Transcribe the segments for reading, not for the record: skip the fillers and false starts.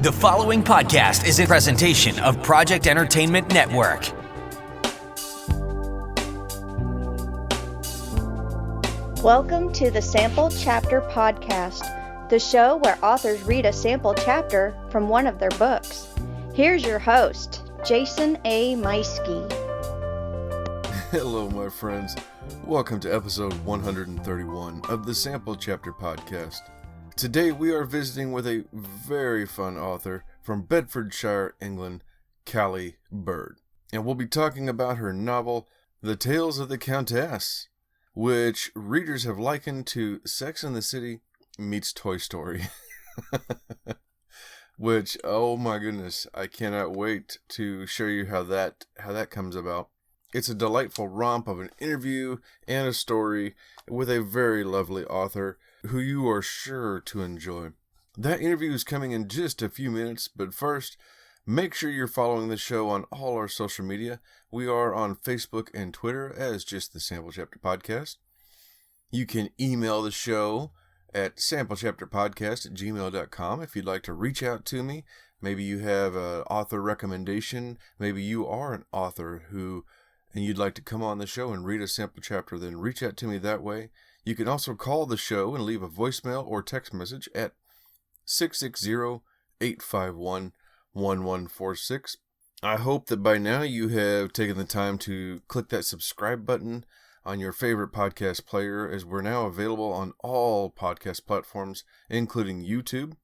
The following podcast is a presentation of Project Entertainment Network. Welcome to the Sample Chapter Podcast, the show where authors read a sample chapter from one of their books. Here's your host, Jason A. Meiske. Hello, my friends. Welcome to episode 131 of the Sample Chapter Podcast. Today we are visiting with a very fun author from Bedfordshire, England, Cali Bird. And we'll be talking about her novel, The Tales of the Countess, which readers have likened to Sex and the City meets Toy Story. Which, oh my goodness, I cannot wait to show you how that comes about. It's a delightful romp of an interview and a story with a very lovely author who you are sure to enjoy. That interview is coming in just a few minutes, but first, make sure you're following the show on all our social media. We are on Facebook and Twitter as just the Sample Chapter Podcast. You can email the show at samplechapterpodcast@gmail.com if you'd like to reach out to me. Maybe you have an author recommendation. Maybe you are an author and you'd like to come on the show and read a sample chapter, then reach out to me that way. You can also call the show and leave a voicemail or text message at 660-851-1146. I hope that by now you have taken the time to click that subscribe button on your favorite podcast player, as we're now available on all podcast platforms, including YouTube.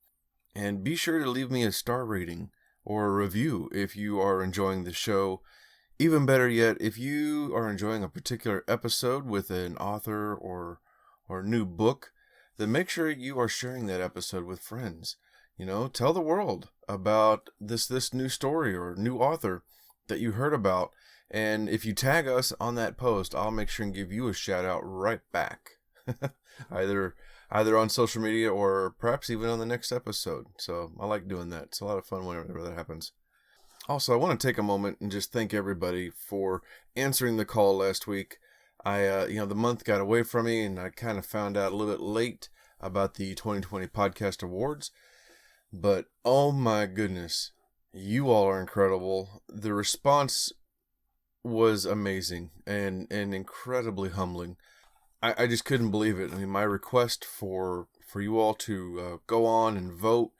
And be sure to leave me a star rating or a review if you are enjoying the show. Even better yet, if you are enjoying a particular episode with an author or new book, then make sure you are sharing that episode with friends. You know, tell the world about this new story or new author that you heard about. And if you tag us on that post, I'll make sure and give you a shout out right back. either on social media or perhaps even on the next episode. So I like doing that. It's a lot of fun whenever that happens. Also, I want to take a moment and just thank everybody for answering the call last week. The month got away from me, and I kind of found out a little bit late about the 2020 Podcast Awards. But, oh my goodness, you all are incredible. The response was amazing and incredibly humbling. I just couldn't believe it. I mean, my request for you all to go on and vote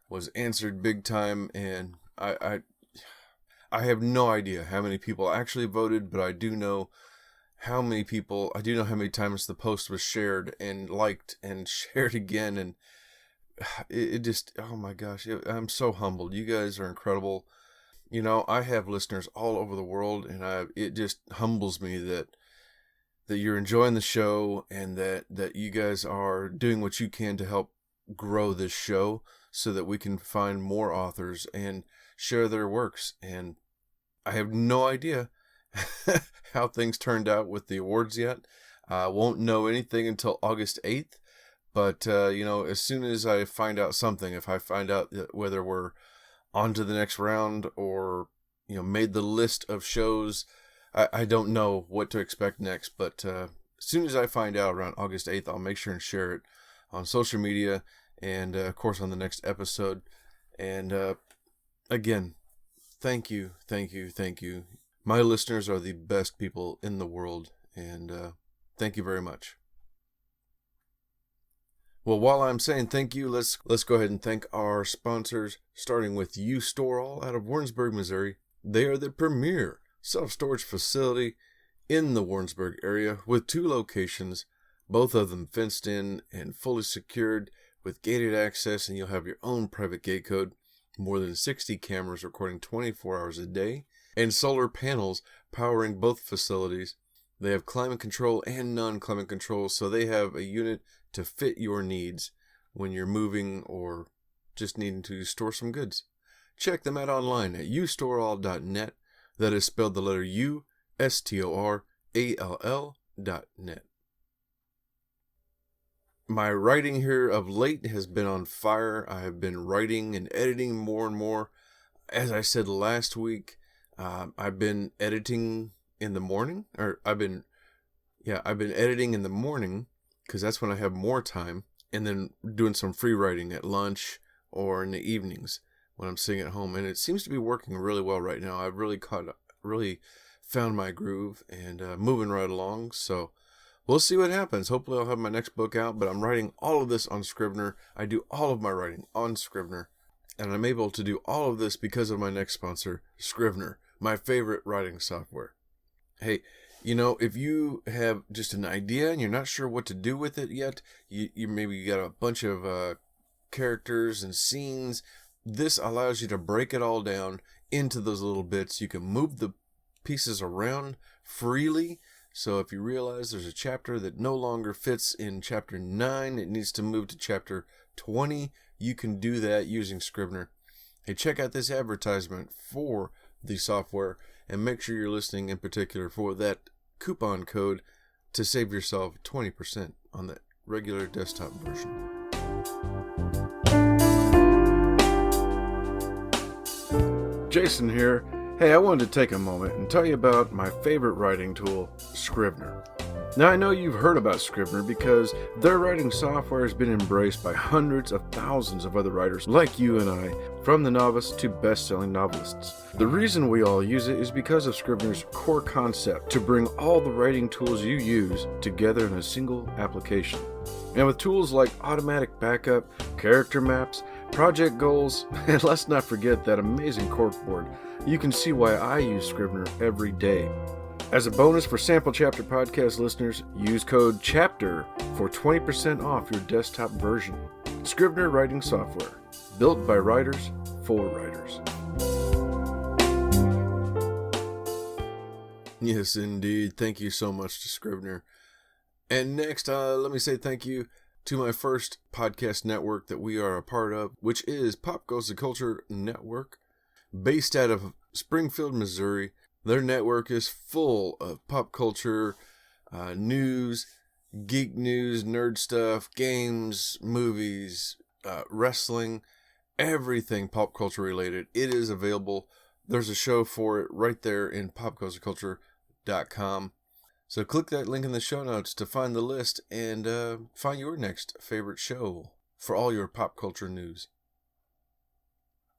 was answered big time, and I have no idea how many people actually voted, but I do know how many times the post was shared and liked and shared again, and it just, oh my gosh, I'm so humbled. You guys are incredible. You know, I have listeners all over the world, and it just humbles me that you're enjoying the show and that you guys are doing what you can to help grow this show so that we can find more authors and share their works. And I have no idea how things turned out with the awards yet. I won't know anything until August 8th. But, as soon as I find out something, if I find out whether we're on to the next round or, made the list of shows, I don't know what to expect next. But as soon as I find out around August 8th, I'll make sure and share it on social media and, of course, on the next episode. And, again, thank you. My listeners are the best people in the world, and thank you very much. Well, while I'm saying thank you, let's go ahead and thank our sponsors, starting with U-Sto-All out of Warrensburg, Missouri. They are the premier self-storage facility in the Warrensburg area with 2 locations, both of them fenced in and fully secured with gated access, and you'll have your own private gate code. More than 60 cameras recording 24 hours a day, and solar panels powering both facilities. They have climate control and non-climate control, so they have a unit to fit your needs when you're moving or just needing to store some goods. Check them out online at U-Stor-All.net. That is spelled the letter U, STORALL.net. My writing here of late has been on fire. I have been writing and editing more and more. As I said last week, I've been editing in the morning, I've been editing in the morning because that's when I have more time, and then doing some free writing at lunch or in the evenings. when I'm sitting at home, and it seems to be working really well right now. I've really found my groove and moving right along. So we'll see what happens. Hopefully I'll have my next book out, but I'm writing all of this on Scrivener. I do all of my writing on Scrivener, and I'm able to do all of this because of my next sponsor, Scrivener, my favorite writing software. Hey, if you have just an idea and you're not sure what to do with it yet, you maybe got a bunch of characters and scenes. This allows you to break it all down into those little bits. You can move the pieces around freely. So if you realize there's a chapter that no longer fits in chapter 9, it needs to move to chapter 20, you can do that using Scrivener. Hey, check out this advertisement for the software and make sure you're listening in particular for that coupon code to save yourself 20% on the regular desktop version. Jason here. Hey, I wanted to take a moment and tell you about my favorite writing tool, Scrivener. Now, I know you've heard about Scrivener because their writing software has been embraced by hundreds of thousands of other writers like you and I, from the novice to best-selling novelists. The reason we all use it is because of Scrivener's core concept to bring all the writing tools you use together in a single application. And with tools like automatic backup, character maps, project goals, and let's not forget that amazing corkboard, you can see why I use Scrivener every day. As a bonus for Sample Chapter podcast listeners, use code CHAPTER for 20% off your desktop version. Scrivener writing software, built by writers for writers. Yes, indeed. Thank you so much to Scrivener. And next, let me say thank you to my first podcast network that we are a part of, which is Pop Goes the Culture Network, based out of Springfield, Missouri. Their network is full of pop culture, news, geek news, nerd stuff, games, movies, wrestling, everything pop culture related. It is available. There's a show for it right there in popgoestheculture.com. So click that link in the show notes to find the list and find your next favorite show for all your pop culture news.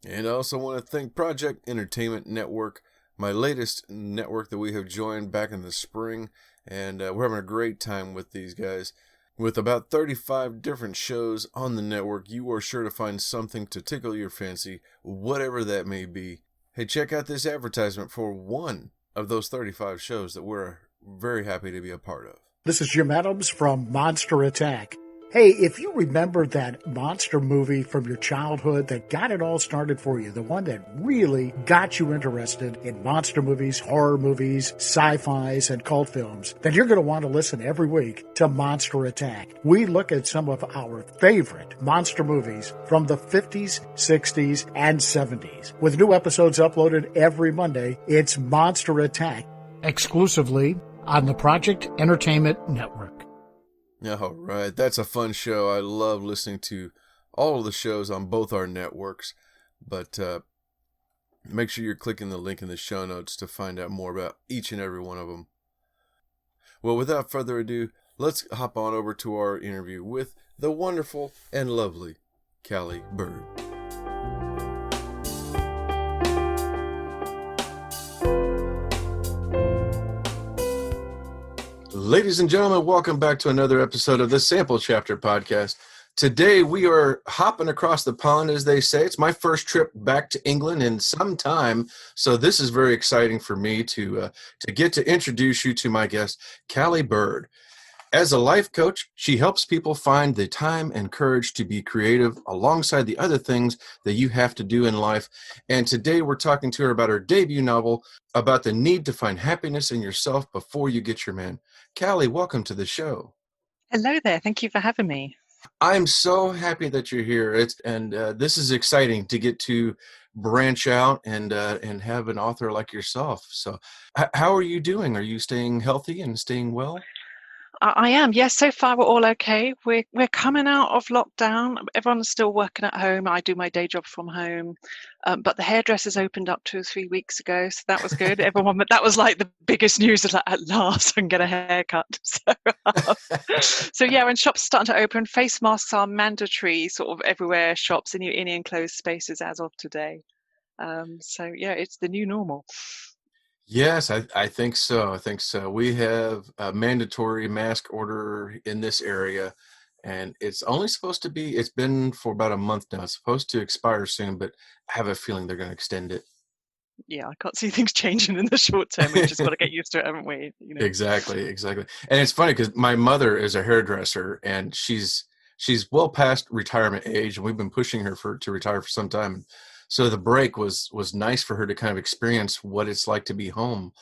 And I also want to thank Project Entertainment Network, my latest network that we have joined back in the spring, and we're having a great time with these guys. With about 35 different shows on the network, you are sure to find something to tickle your fancy, whatever that may be. Hey, check out this advertisement for one of those 35 shows that we're very happy to be a part of. This is Jim Adams from Monster Attack. Hey, if you remember that monster movie from your childhood that got it all started for you, the one that really got you interested in monster movies, horror movies, sci-fis, and cult films, then you're going to want to listen every week to Monster Attack. We look at some of our favorite monster movies from the 50s, 60s, and 70s. With new episodes uploaded every Monday, it's Monster Attack, exclusively on the Project Entertainment Network. All right, that's a fun show. I love listening to all of the shows on both our networks, but make sure you're clicking the link in the show notes to find out more about each and every one of them. Well, without further ado, let's hop on over to our interview with the wonderful and lovely Cali Bird. Ladies and gentlemen, welcome back to another episode of the Sample Chapter podcast. Today we are hopping across the pond, as they say. It's my first trip back to England in some time, so this is very exciting for me to get to introduce you to my guest, Cali Bird. As a life coach, she helps people find the time and courage to be creative alongside the other things that you have to do in life. And today we're talking to her about her debut novel, about the need to find happiness in yourself before you get your man. Cali, welcome to the show. Hello there. Thank you for having me. I'm so happy that you're here. This is exciting to get to branch out and have an author like yourself. So how are you doing? Are you staying healthy and staying well? I am. Yes, so far we're all okay. We're coming out of lockdown. Everyone's still working at home. I do my day job from home, but the hairdressers opened up 2 or 3 weeks ago, so that was good. Everyone, that was like the biggest news. Is like, at last, I can get a haircut. So yeah, when shops are starting to open, face masks are mandatory, sort of everywhere. Shops in your enclosed spaces as of today. So yeah, it's the new normal. Yes, I think so. I think so. We have a mandatory mask order in this area, and it's only supposed to be, it's been for about a month now. It's supposed to expire soon, but I have a feeling they're going to extend it. Yeah, I can't see things changing in the short term. We've just got to get used to it, haven't we? Exactly, exactly. And it's funny because my mother is a hairdresser, and she's well past retirement age, and we've been pushing her to retire for some time. So the break was nice for her to kind of experience what it's like to be home.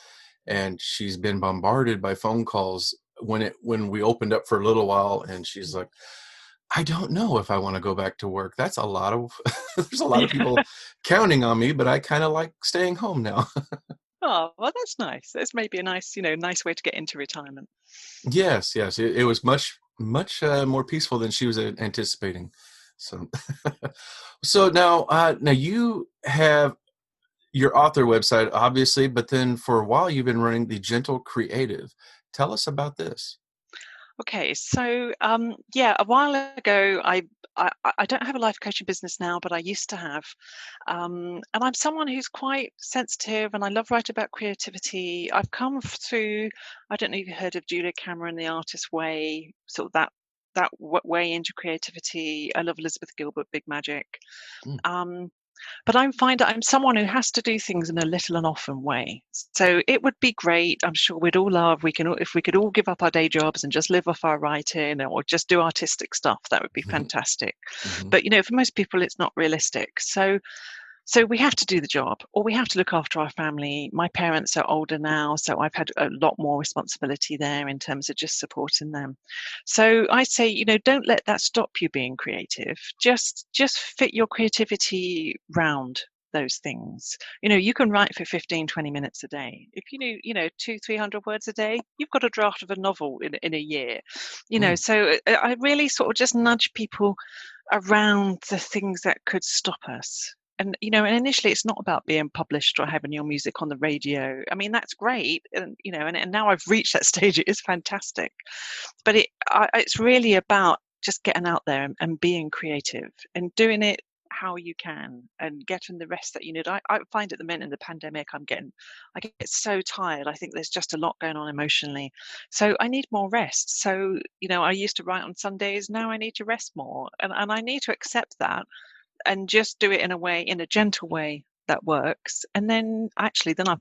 And she's been bombarded by phone calls when we opened up for a little while, and she's like, I don't know if I want to go back to work. That's a lot of there's a lot of people counting on me, but I kind of like staying home now. Oh, well, that's nice. That's maybe a nice way to get into retirement. Yes, yes. It was much more peaceful than she was anticipating. So, so now you have your author website, obviously, but then for a while you've been running the Gentle Creative. Tell us about this. Okay, so yeah, a while ago, I don't have a life coaching business now, but I used to have, and I'm someone who's quite sensitive, and I love writing about creativity. I've come through, I don't know if you've heard of Julia Cameron, The Artist Way, sort of that way into creativity. I love Elizabeth Gilbert, Big Magic. Mm. But I find that I'm someone who has to do things in a little and often way. So it would be great. I'm sure we'd all love. If we could all give up our day jobs and just live off our writing, or just do artistic stuff, that would be fantastic. Mm-hmm. But for most people, it's not realistic. So we have to do the job, or we have to look after our family. My parents are older now, so I've had a lot more responsibility there in terms of just supporting them. So I say, don't let that stop you being creative. Just fit your creativity round those things. You can write for 15-20 minutes a day. If you do 200-300 words a day, you've got a draft of a novel in a year. So I really sort of just nudge people around the things that could stop us. And initially it's not about being published or having your music on the radio. I mean, that's great, and and now I've reached that stage. It is fantastic, but it's really about just getting out there and being creative and doing it how you can and getting the rest that you need. I find at the minute in the pandemic, I get so tired. I think there's just a lot going on emotionally, so I need more rest. So I used to write on Sundays. Now I need to rest more, and I need to accept that and just do it in a gentle way that works. And then I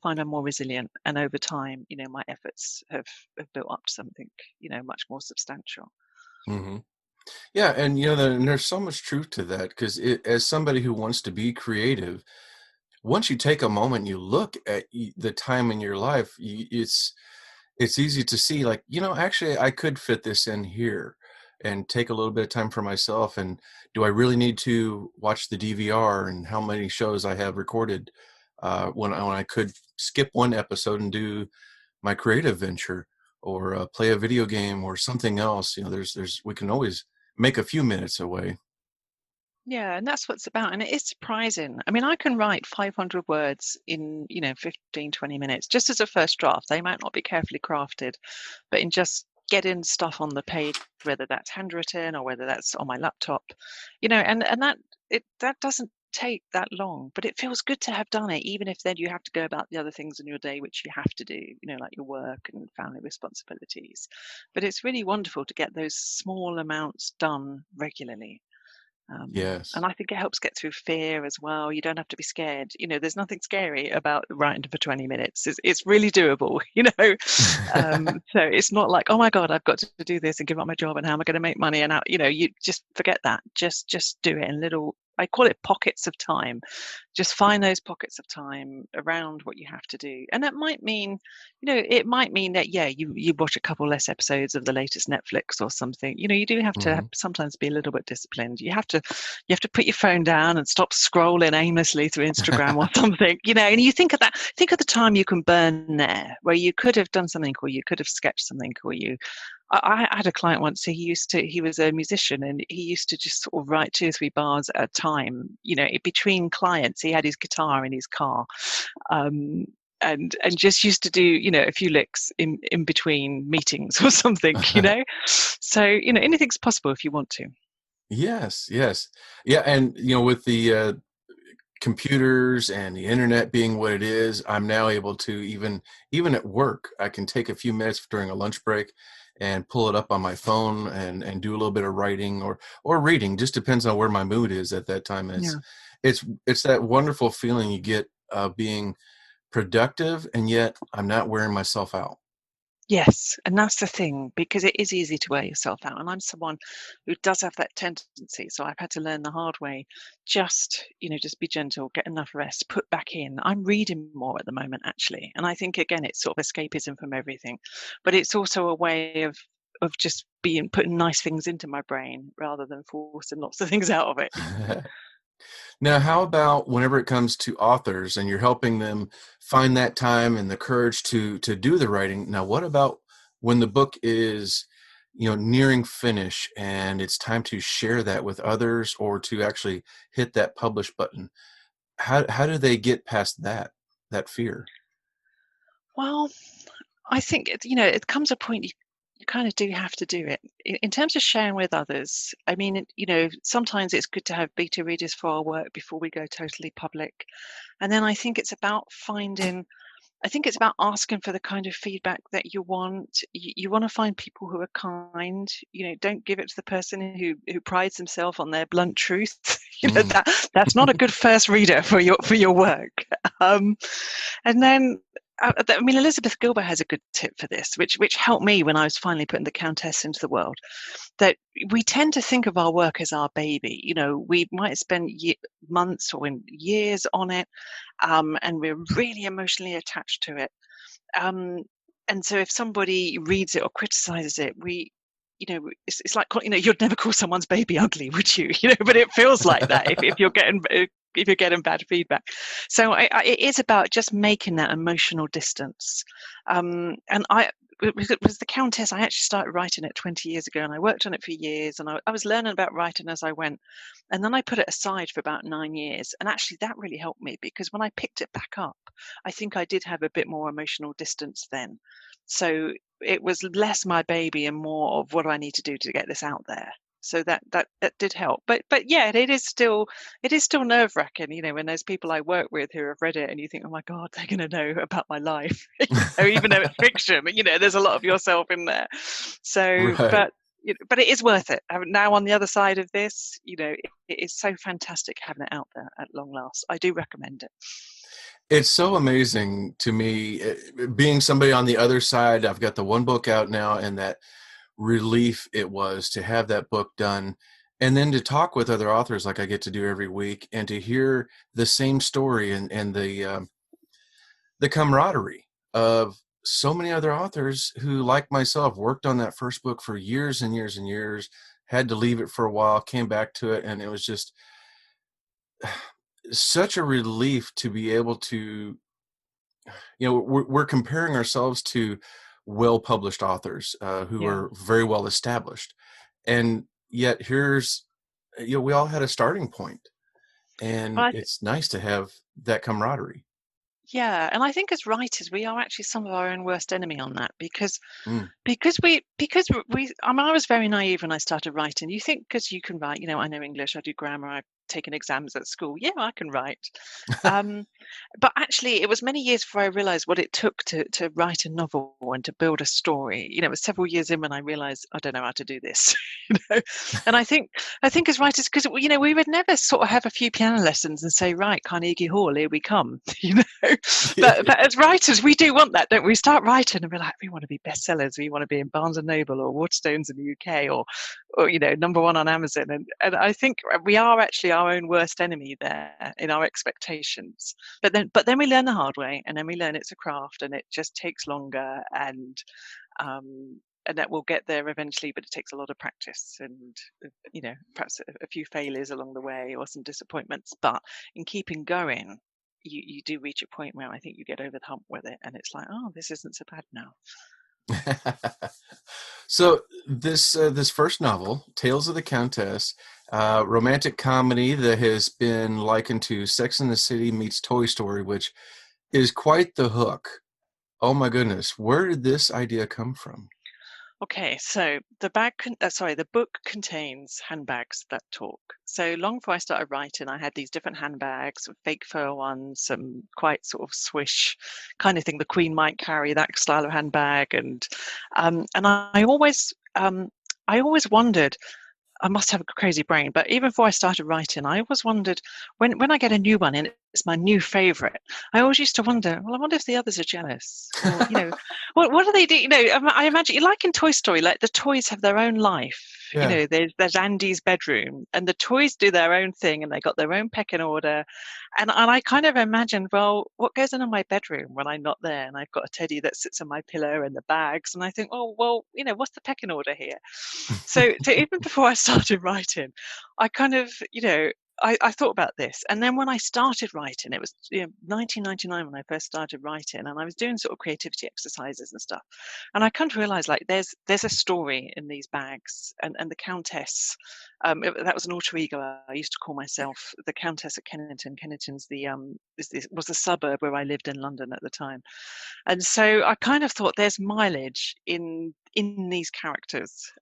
find I'm more resilient, and over time, my efforts have built up to something, much more substantial. Mm-hmm. Yeah, and there's so much truth to that, because as somebody who wants to be creative, once you take a moment, you look at the time in your life, it's easy to see, like, actually I could fit this in here and take a little bit of time for myself. And do I really need to watch the DVR and how many shows I have recorded when I could skip one episode and do my creative venture, or play a video game or something else? We can always make a few minutes away. Yeah, and that's what it's about. And it is surprising. I mean, I can write 500 words in 15-20 minutes just as a first draft. They might not be carefully crafted, but in just getting stuff on the page, whether that's handwritten or whether that's on my laptop, and that doesn't take that long, but it feels good to have done it, even if then you have to go about the other things in your day which you have to do, like your work and family responsibilities. But it's really wonderful to get those small amounts done regularly. Yes. And I think it helps get through fear as well. You don't have to be scared. There's nothing scary about writing for 20 minutes. It's really doable, So it's not like, oh my God, I've got to do this and give up my job, and how am I going to make money? And you just forget that. Just do it in little, I call it pockets of time. Just find those pockets of time around what you have to do. And that might mean, that, yeah, you watch a couple less episodes of the latest Netflix or something. You do have to sometimes be a little bit disciplined. You have to put your phone down and stop scrolling aimlessly through Instagram or something, and you think of the time you can burn there, where you could have done something, or you could have sketched something, or you I had a client once. He was a musician, and he used to just sort of write 2 or 3 bars at a time. Between clients, he had his guitar in his car, um, and just used to do a few licks in between meetings or something. So anything's possible if you want to. Yes, yes. Yeah, and with the computers and the internet being what it is, I'm now able to even at work, I can take a few minutes during a lunch break and pull it up on my phone and do a little bit of writing or reading. Just depends on where my mood is at that time. And Yeah. it's that wonderful feeling you get being productive, and yet I'm not wearing myself out. Yes, and that's the thing, because it is easy to wear yourself out, and I'm someone who does have that tendency, so I've had to learn the hard way. Just be gentle, get enough rest, put back in. I'm reading more at the moment, actually, and I think, again, it's sort of escapism from everything, but it's also a way of just putting nice things into my brain rather than forcing lots of things out of it. Now, how about whenever it comes to authors and you're helping them find that time and the courage to do the writing? Now, what about when the book is, nearing finish and it's time to share that with others or to actually hit that publish button? How do they get past that fear? Well, I think it comes a point you kind of do have to do it. In terms of sharing with others, I mean, sometimes it's good to have beta readers for our work before we go totally public. And then I think it's about asking for the kind of feedback that you want. You want to find people who are kind. Don't give it to the person who prides himself on their blunt truth. Mm. That's not a good first reader for your work. Um, and then, I mean, Elizabeth Gilbert has a good tip for this, which helped me when I was finally putting the Countess into the world. That we tend to think of our work as our baby. We might spend months or years on it, and we're really emotionally attached to it. Um, and so, if somebody reads it or criticizes it, it's like you'd never call someone's baby ugly, would you? But it feels like that if you're getting bad feedback. So it is about just making that emotional distance. And it was the Countess. I actually started writing it 20 years ago, and I worked on it for years, and I was learning about writing as I went. And then I put it aside for about 9 years, and actually that really helped me, because when I picked it back up, I think I did have a bit more emotional distance then. So it was less my baby and more of what do I need to do to get this out there. So that did help. But yeah, it is still nerve-wracking, when there's people I work with who have read it and you think, oh my God, they're going to know about my life, even though it's fiction. There's a lot of yourself in there. So, Right. but it is worth it. Now on the other side of this, it is so fantastic having it out there at long last. I do recommend it. It's so amazing to me, being somebody on the other side. I've got the one book out now, and that relief it was to have that book done, and then to talk with other authors like I get to do every week, and to hear the same story and the camaraderie of so many other authors who, like myself, worked on that first book for years and years and years, had to leave it for a while, came back to it, and it was just such a relief to be able to, we're comparing ourselves to well-published authors who Yeah. are very well established, and yet here's, we all had a starting point, and Well, it's nice to have that camaraderie. yeah, and I think as writers, we are actually some of our own worst enemy on that, because Mm. I mean, I was very naive when I started writing. You think because you can write, I know English, I do grammar, I've taken exams at school. Yeah, I can write. Um, but actually, it was many years before I realized what it took to write a novel and to build a story. It was several years in when I realized I don't know how to do this. you know. And I think as writers, because we would never sort of have a few piano lessons and say, right, Carnegie Hall, here we come. But as writers, we do want that, don't we? We start writing and we're like, we want to be bestsellers, we want to be in Barnes and Noble or Waterstones in the UK, or number one on Amazon. And I think we are actually our own worst enemy there in our expectations. But then we learn the hard way, and then we learn it's a craft, and it just takes longer, and that we'll get there eventually, but it takes a lot of practice and perhaps a few failures along the way or some disappointments. But in keeping going, you do reach a point where I think you get over the hump with it, and it's like, oh, this isn't so bad now. So this first novel, Tales of the Countess, romantic comedy that has been likened to Sex and the City meets Toy Story, which is quite the hook. Oh my goodness, where did this idea come from? Okay, so the book contains handbags that talk. So long before I started writing, I had these different handbags, some fake fur ones, some quite sort of swish kind of thing the Queen might carry, that style of handbag, and I always wondered. I must have a crazy brain, but even before I started writing, I always wondered when I get a new one and it's my new favorite, I always used to wonder, well, I wonder if the others are jealous, or what do they do? I imagine, like in Toy Story, like the toys have their own life. Yeah. There's Andy's bedroom, and the toys do their own thing, and they got their own pecking order, and I kind of imagined, well, what goes on in my bedroom when I'm not there, and I've got a teddy that sits on my pillow and the bags, and I think, oh well, what's the pecking order here? So even before I started writing, I kind of, I thought about this. And then when I started writing, it was 1999 when I first started writing, and I was doing sort of creativity exercises and stuff. And I kind of realized, like, there's a story in these bags, and the Countess, that was an alter ego. I used to call myself the Countess at Kennington. Kennington's was the suburb where I lived in London at the time. And so I kind of thought there's mileage in these characters.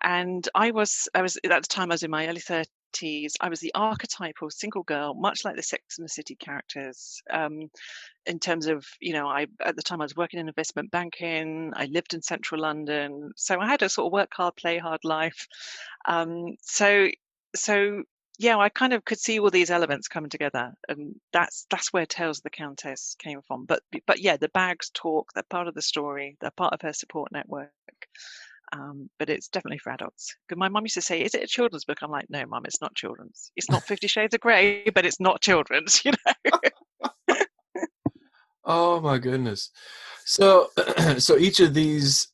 And I was at the time I was in my early 30s. I was the archetypal single girl, much like the Sex and the City characters. In terms of, I at the time I was working in investment banking. I lived in central London, so I had a sort of work hard, play hard life. So yeah, I kind of could see all these elements coming together, and that's where Tales of the Countess came from. But yeah, the bags talk. They're part of the story. They're part of her support network. But it's definitely for adults. Because my mum used to say, "Is it a children's book?" I'm like, "No, mum, it's not children's. It's not 50 Shades of Grey, but it's not children's." Oh my goodness. So so each of these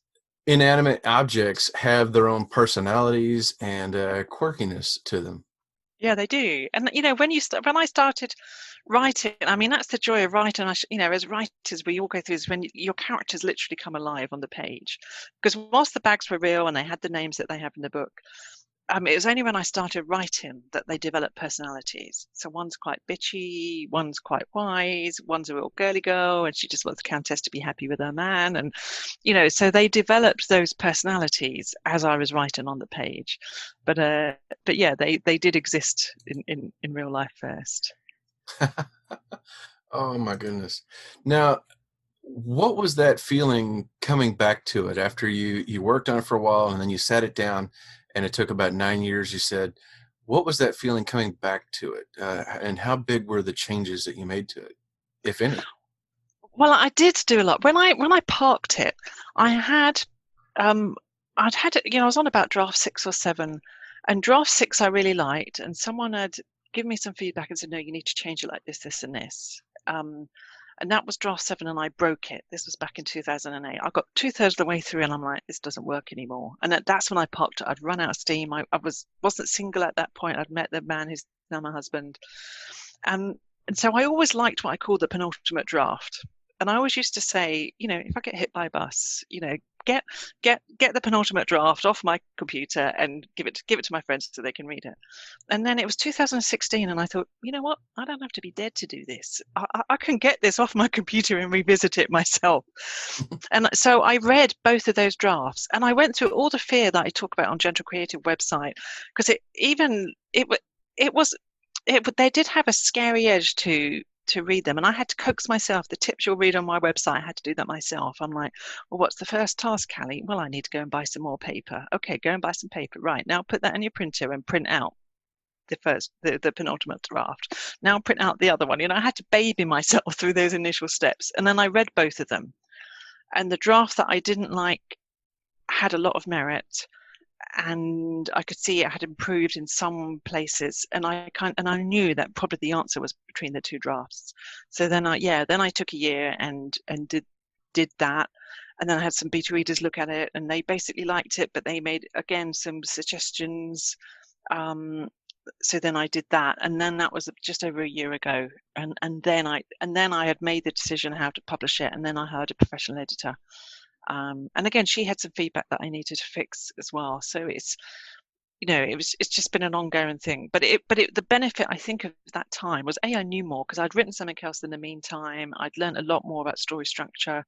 inanimate objects have their own personalities and quirkiness to them. Yeah, they do. And when I started writing, I mean, that's the joy of writing. As writers, we all go through is when your characters literally come alive on the page. Because whilst the bags were real and they had the names that they have in the book, it was only when I started writing that they developed personalities. So one's quite bitchy, one's quite wise, one's a real girly girl, and she just wants the Countess to be happy with her man. And, so they developed those personalities as I was writing on the page. But yeah, they did exist in real life first. Oh my goodness. Now, what was that feeling coming back to it after you worked on it for a while and then you sat it down and it took about 9 years, you said, what was that feeling coming back to it? And how big were the changes that you made to it, if any? Well, I did do a lot. When I parked it, I had I'd had it, I was on about draft 6 or 7, and draft 6 I really liked, and someone had given me some feedback and said, no, you need to change it like this, this, and this. And that was draft 7, and I broke it. This was back in 2008. I got 2/3 of the way through, and I'm like, this doesn't work anymore. And that's when I parked it. I'd run out of steam. I wasn't single at that point. I'd met the man who's now my husband. And so I always liked what I called the penultimate draft. And I always used to say, if I get hit by a bus, get the penultimate draft off my computer and give it to my friends so they can read it. And then it was 2016, and I thought, you know what? I don't have to be dead to do this. I can get this off my computer and revisit it myself. And so I read both of those drafts, and I went through all the fear that I talk about on Gentle Creative website, because they did have a scary edge to read them, and I had to coax myself. The tips you'll read on my website, I had to do that myself. I'm like, well, what's the first task, Cali? Well, I need to go and buy some more paper. Okay, go and buy some paper. Right, now put that in your printer and print out the penultimate draft. Now print out the other one. I had to baby myself through those initial steps, and then I read both of them, and the draft that I didn't like had a lot of merit, and I could see it had improved in some places, and I knew that probably the answer was between the two drafts. So then I took a year and did that, and then I had some beta readers look at it, and they basically liked it, but they made again some suggestions. So then I did that, and then that was just over a year ago, and then I had made the decision how to publish it, and then I hired a professional editor. And again, she had some feedback that I needed to fix as well. So it's, it's just been an ongoing thing. But the benefit I think of that time was I knew more because I'd written something else in the meantime. I'd learned a lot more about story structure.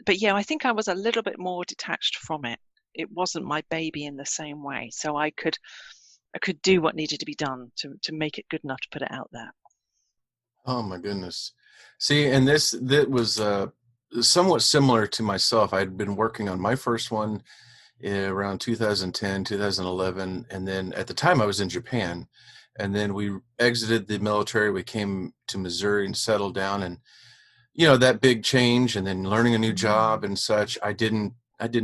But yeah, I think I was a little bit more detached from it. It wasn't my baby in the same way, so I could do what needed to be done to make it good enough to put it out there. Oh my goodness. See, and that was somewhat similar to myself. I'd been working on my first one around 2010, 2011, and then at the time I was in Japan, and then we exited the military. We came to Missouri and settled down, and that big change, and then learning a new job and such. I didn't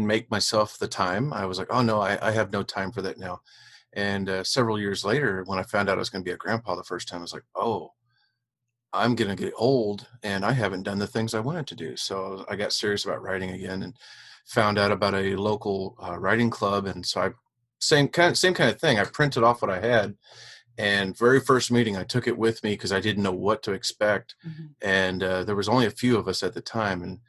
make myself the time. I was like, oh no, I have no time for that now. And several years later, when I found out I was going to be a grandpa the first time, I was like, oh, I'm going to get old and I haven't done the things I wanted to do. So I got serious about writing again and found out about a local writing club. And so same kind of thing. I printed off what I had, and very first meeting, I took it with me because I didn't know what to expect. And there was only a few of us at the time.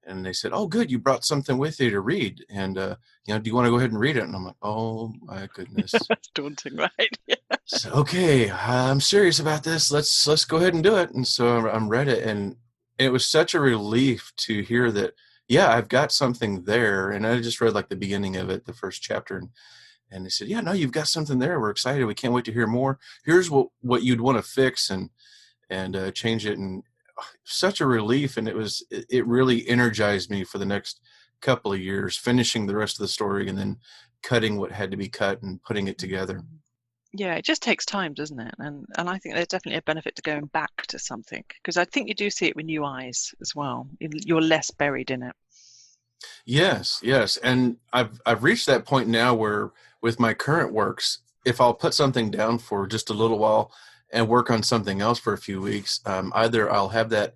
And they said, oh, good, you brought something with you to read. And, do you want to go ahead and read it? And I'm like, oh, my goodness. That's daunting, right? Yeah. So, okay, I'm serious about this. Let's go ahead and do it. And so I read it. And it was such a relief to hear that, yeah, I've got something there. And I just read like the beginning of it, the first chapter. And they said, yeah, no, you've got something there. We're excited. We can't wait to hear more. Here's what you'd want to fix and change it. And such a relief. And it really energized me for the next couple of years, finishing the rest of the story and then cutting what had to be cut and putting it together. Yeah, it just takes time, doesn't it? And I think there's definitely a benefit to going back to something, because I think you do see it with new eyes as well. You're less buried in it. Yes. And I've reached that point now where with my current works, if I'll put something down for just a little while and work on something else for a few weeks, either I'll have that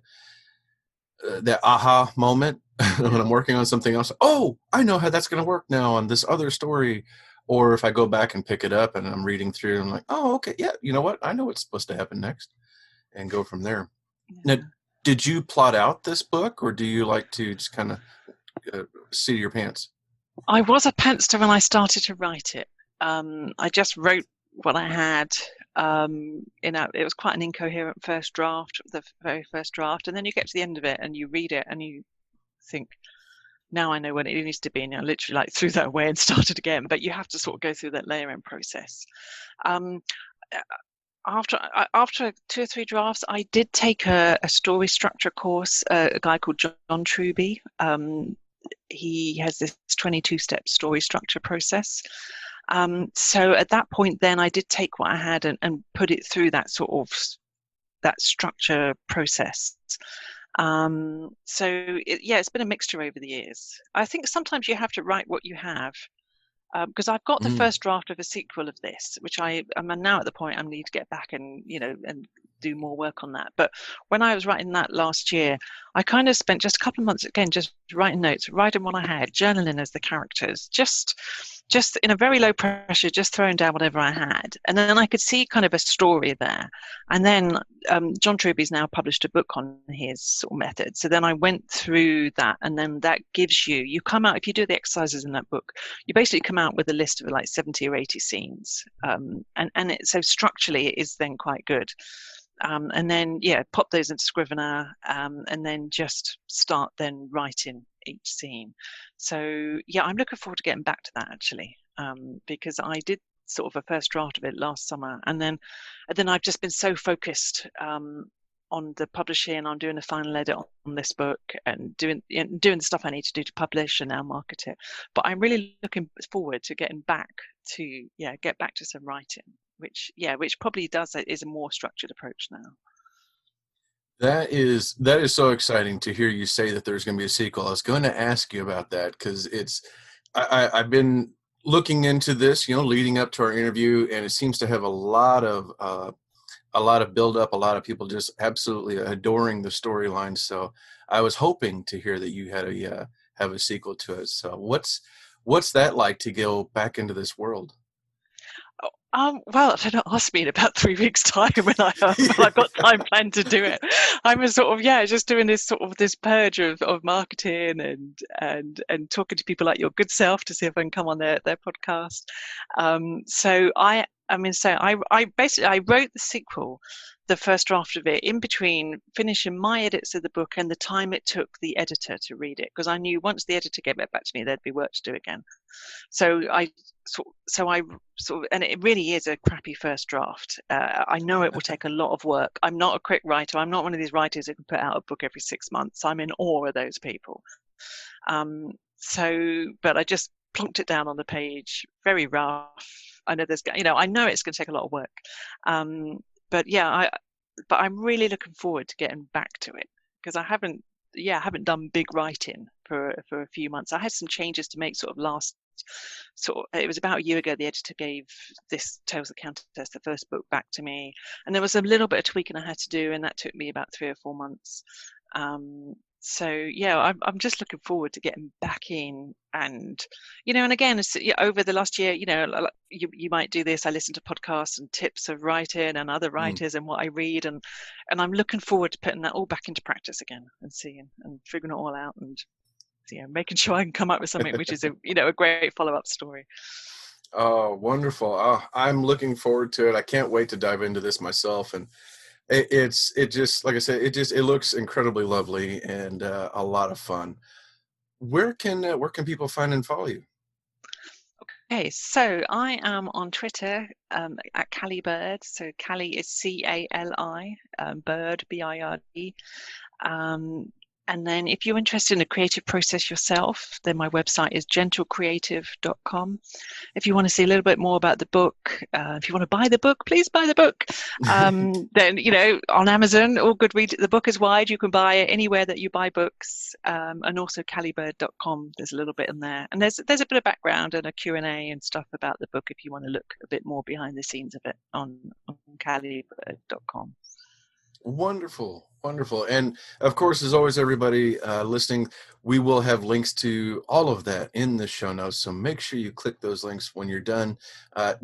aha moment when I'm working on something else. Oh, I know how that's going to work now on this other story. Or if I go back and pick it up and I'm reading through, I'm like, oh, okay, yeah, you know what? I know what's supposed to happen next, and go from there. Yeah. Now, did you plot out this book, or do you like to just kind of seat your pants? I was a pantser when I started to write it. I just wrote what I had. It was quite an incoherent first draft, the very first draft, and then you get to the end of it and you read it and you think, now I know what it needs to be, and I literally threw that away and started again. But you have to sort of go through that layering process. After 2 or 3 drafts, I did take a story structure course. A guy called John Truby. He has this 22-step story structure process. So at that point, then I did take what I had and put it through that sort of that structure process. It's been a mixture over the years. I think sometimes you have to write what you have, because I've got the first draft of a sequel of this, which I'm now at the point I need to get back and do more work on that. But when I was writing that last year, I kind of spent just a couple of months again just writing notes, writing what I had, journaling as the characters, just in a very low pressure, just throwing down whatever I had. And then I could see kind of a story there. And then John Truby's now published a book on his sort of method. So then I went through that, and then that gives you come out, if you do the exercises in that book, you basically come out with a list of like 70 or 80 scenes. So structurally it is then quite good. And then, pop those into Scrivener, and then just start then writing each scene. So, I'm looking forward to getting back to that actually, because I did sort of a first draft of it last summer, and then I've just been so focused on the publishing. I'm doing a final edit on this book and doing the stuff I need to do to publish and now market it. But I'm really looking forward to getting back to some writing, which probably is a more structured approach now. That is so exciting to hear you say that there's going to be a sequel. I was going to ask you about that because I've been looking into this, leading up to our interview, and it seems to have a lot of build up, a lot of people just absolutely adoring the storyline. So I was hoping to hear that you had have a sequel to it. So what's that like to go back into this world? Well, don't ask me in about 3 weeks' time when I've got time planned to do it. I'm a sort of just doing this purge of marketing and talking to people like your good self to see if I can come on their podcast. I basically wrote the sequel, the first draft of it, in between finishing my edits of the book and the time it took the editor to read it, because I knew once the editor came back to me, there'd be work to do again. So I and it really is a crappy first draft. I know it will take a lot of work. I'm not a quick writer. I'm not one of these writers who can put out a book every 6 months. I'm in awe of those people. But I just plonked it down on the page, very rough. I know I know it's going to take a lot of work. But I'm really looking forward to getting back to it, because I haven't done big writing for a few months. I had some changes to make it was about a year ago the editor gave this Tales of the Countess, the first book, back to me, and there was a little bit of tweaking I had to do, and that took me about 3 or 4 months. I'm just looking forward to getting back in, and and again, over the last year, you might do this. I listen to podcasts and tips of writing and other writers and what I read, and I'm looking forward to putting that all back into practice again and seeing and figuring it all out, and making sure I can come up with something which is a great follow-up story. Oh, wonderful. I'm looking forward to it. I can't wait to dive into this myself. And it just, like I said, it looks incredibly lovely and a lot of fun. Where can people find and follow you? Okay, so I am on Twitter at Cali Bird. So Cali is CALI, Bird, BIRD. And then if you're interested in the creative process yourself, then my website is gentlecreative.com. If you want to see a little bit more about the book, if you want to buy the book, please buy the book. Then, on Amazon or Goodreads, the book is wide. You can buy it anywhere that you buy books. And also calibird.com, there's a little bit in there. And there's a bit of background and a Q&A and stuff about the book if you want to look a bit more behind the scenes of it on calibird.com. Wonderful. And of course, as always, everybody listening, we will have links to all of that in the show notes. So make sure you click those links when you're done.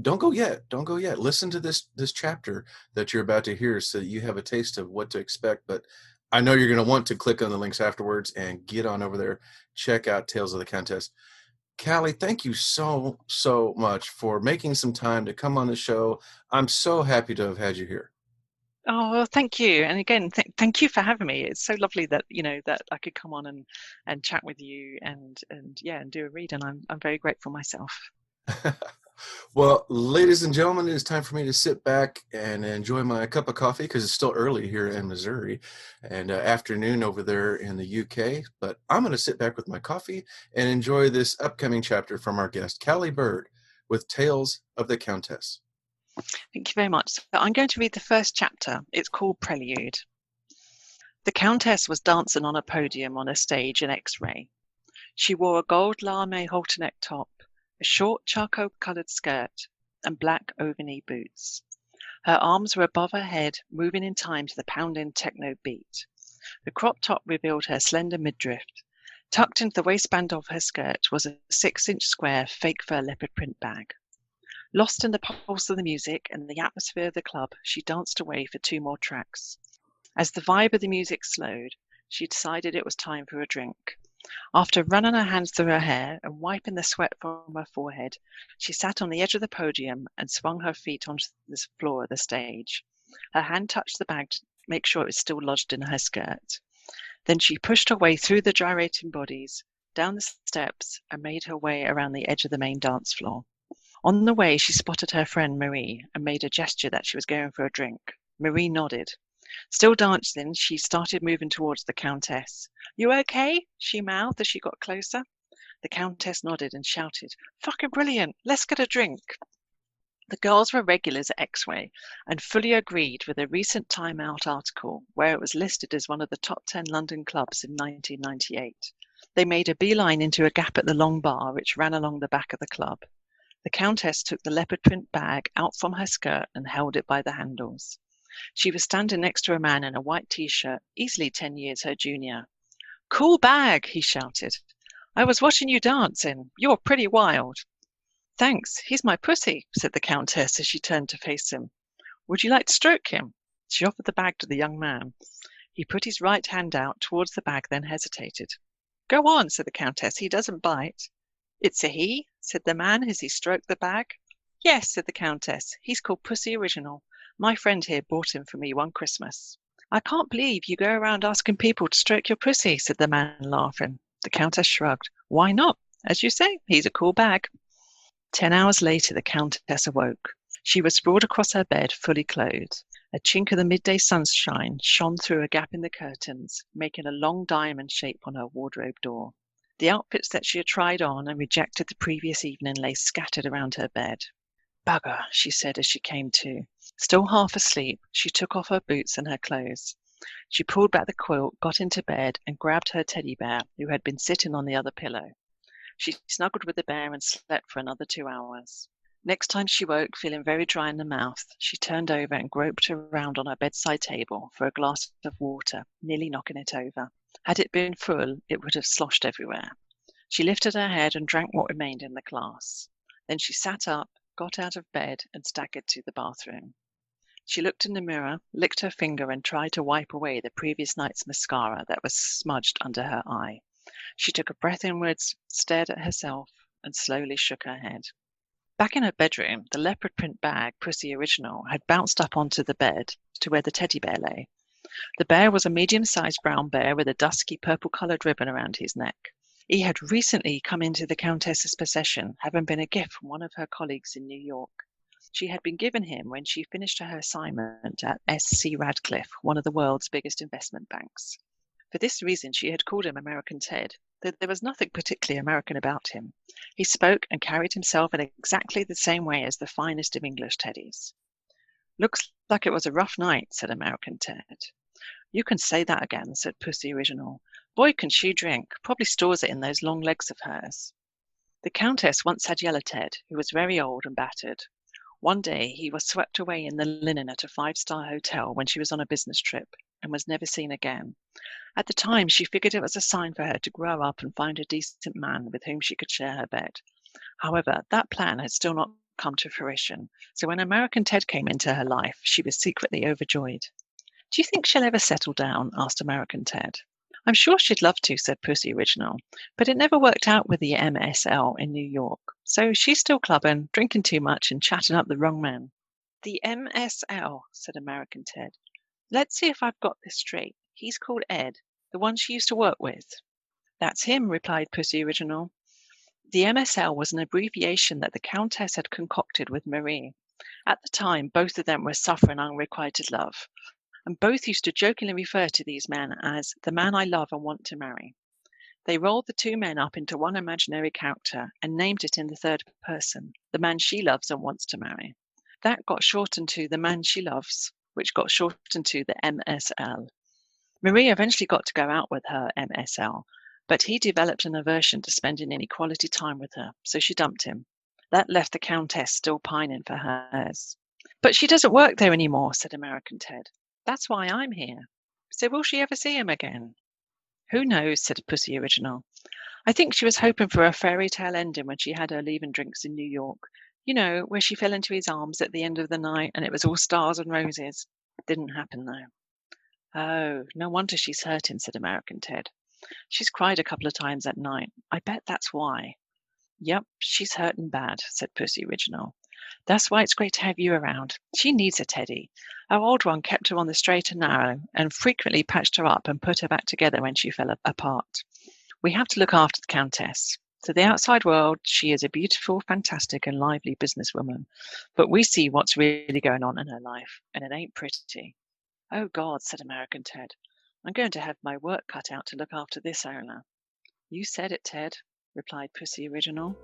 Don't go yet. Listen to this chapter that you're about to hear so that you have a taste of what to expect. But I know you're going to want to click on the links afterwards and get on over there. Check out Tales of the Countess. Cali, thank you so much for making some time to come on the show. I'm so happy to have had you here. Oh, well, thank you. And again, thank you for having me. It's so lovely that, that I could come on and chat with you and do a read. And I'm very grateful myself. Well, ladies and gentlemen, it is time for me to sit back and enjoy my cup of coffee, because it's still early here in Missouri and afternoon over there in the UK. But I'm going to sit back with my coffee and enjoy this upcoming chapter from our guest, Cali Bird, with Tales of the Countess. Thank you very much. So I'm going to read the first chapter. It's called Prelude. The Countess was dancing on a podium on a stage in X-ray. She wore a gold lame halter-neck top, a short charcoal-coloured skirt, and black over-knee boots. Her arms were above her head, moving in time to the pounding techno beat. The crop top revealed her slender midriff. Tucked into the waistband of her skirt was a 6-inch square fake fur leopard print bag. Lost in the pulse of the music and the atmosphere of the club, she danced away for 2 more tracks. As the vibe of the music slowed, she decided it was time for a drink. After running her hands through her hair and wiping the sweat from her forehead, she sat on the edge of the podium and swung her feet onto the floor of the stage. Her hand touched the bag to make sure it was still lodged in her skirt. Then she pushed her way through the gyrating bodies, down the steps, and made her way around the edge of the main dance floor. On the way, she spotted her friend Marie and made a gesture that she was going for a drink. Marie nodded. Still dancing, she started moving towards the Countess. "You okay?" she mouthed as she got closer. The Countess nodded and shouted, "Fucking brilliant! Let's get a drink!" The girls were regulars at X-Way and fully agreed with a recent Time Out article where it was listed as one of the top 10 London clubs in 1998. They made a beeline into a gap at the long bar which ran along the back of the club. The Countess took the leopard print bag out from her skirt and held it by the handles. She was standing next to a man in a white t-shirt, easily 10 years her junior. "Cool bag," he shouted. "I was watching you dancing. You're pretty wild." "Thanks, he's my pussy," said the Countess as she turned to face him. "Would you like to stroke him?" She offered the bag to the young man. He put his right hand out towards the bag, then hesitated. "Go on," said the Countess. "He doesn't bite." "It's a he," said the man as he stroked the bag. "Yes," said the Countess. "He's called Pussy Original. My friend here bought him for me one Christmas." "I can't believe you go around asking people to stroke your pussy," said the man, laughing. The Countess shrugged. "Why not? As you say, he's a cool bag." 10 hours later, the Countess awoke. She was sprawled across her bed, fully clothed. A chink of the midday sunshine shone through a gap in the curtains, making a long diamond shape on her wardrobe door. The outfits that she had tried on and rejected the previous evening lay scattered around her bed. "Bugger," she said as she came to. Still half asleep, she took off her boots and her clothes. She pulled back the quilt, got into bed, and grabbed her teddy bear, who had been sitting on the other pillow. She snuggled with the bear and slept for another 2 hours. Next time she woke, feeling very dry in the mouth, she turned over and groped around on her bedside table for a glass of water, nearly knocking it over. Had it been full, it would have sloshed everywhere. She lifted her head and drank what remained in the glass. Then she sat up, got out of bed, and staggered to the bathroom. She looked in the mirror, licked her finger, and tried to wipe away the previous night's mascara that was smudged under her eye. She took a breath inwards, stared at herself, and slowly shook her head. Back in her bedroom, the leopard print bag, Pussy Original, had bounced up onto the bed to where the teddy bear lay. The bear was a medium-sized brown bear with a dusky purple-coloured ribbon around his neck. He had recently come into the Countess's possession, having been a gift from one of her colleagues in New York. She had been given him when she finished her assignment at S.C. Radcliffe, one of the world's biggest investment banks. For this reason, she had called him American Ted, though there was nothing particularly American about him. He spoke and carried himself in exactly the same way as the finest of English teddies. "Looks like it was a rough night," said American Ted. "You can say that again," said Pussy Original. "Boy, can she drink. Probably stores it in those long legs of hers." The Countess once had Yellow Ted, who was very old and battered. One day he was swept away in the linen at a 5-star hotel when she was on a business trip and was never seen again. At the time, she figured it was a sign for her to grow up and find a decent man with whom she could share her bed. However, that plan had still not come to fruition, so when American Ted came into her life, she was secretly overjoyed. "Do you think she'll ever settle down?" asked American Ted. "I'm sure she'd love to," said Pussy Original, "but it never worked out with the MSL in New York. So she's still clubbing, drinking too much, and chatting up the wrong men." "The MSL," said American Ted. "Let's see if I've got this straight. He's called Ed, the one she used to work with." "That's him," replied Pussy Original. The MSL was an abbreviation that the Countess had concocted with Marie. At the time, both of them were suffering unrequited love, and both used to jokingly refer to these men as the man I love and want to marry. They rolled the two men up into one imaginary character and named it in the third person, the man she loves and wants to marry. That got shortened to the man she loves, which got shortened to the MSL. Marie eventually got to go out with her MSL, but he developed an aversion to spending any quality time with her, so she dumped him. That left the Countess still pining for hers. "But she doesn't work there anymore," said American Ted. "That's why I'm here. So will she ever see him again?" "Who knows," said Pussy Original. "I think she was hoping for a fairy tale ending when she had her leaving drinks in New York. You know, where she fell into his arms at the end of the night and it was all stars and roses. Didn't happen, though." "Oh, no wonder she's hurting," said American Ted. "She's cried a couple of times at night. I bet that's why." "Yep, she's hurting bad," said Pussy Original. "That's why it's great to have you around. She needs a teddy. Our old one kept her on the straight and narrow and frequently patched her up and put her back together when she fell apart. We have to look after the Countess. To the outside world, she is a beautiful, fantastic, and lively businesswoman. But we see what's really going on in her life, and it ain't pretty." "Oh, God," said American Ted. "I'm going to have my work cut out to look after this owner." "You said it, Ted," replied Pussy Original.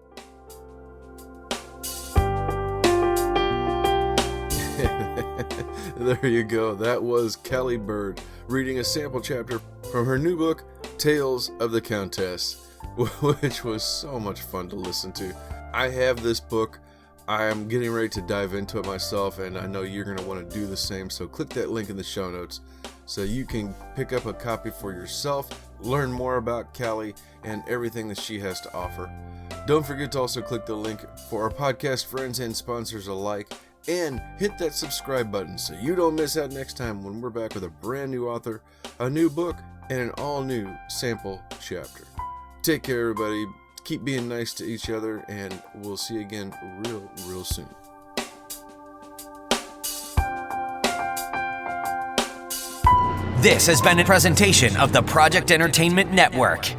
There you go. That was Cali Bird reading a sample chapter from her new book, Tales of the Countess, which was so much fun to listen to. I have this book. I am getting ready to dive into it myself, and I know you're going to want to do the same, so click that link in the show notes so you can pick up a copy for yourself, learn more about Cali and everything that she has to offer. Don't forget to also click the link for our podcast friends and sponsors alike, and hit that subscribe button so you don't miss out next time when we're back with a brand new author, a new book, and an all-new sample chapter. Take care, everybody. Keep being nice to each other, and we'll see you again real soon. This has been a presentation of the Project Entertainment Network.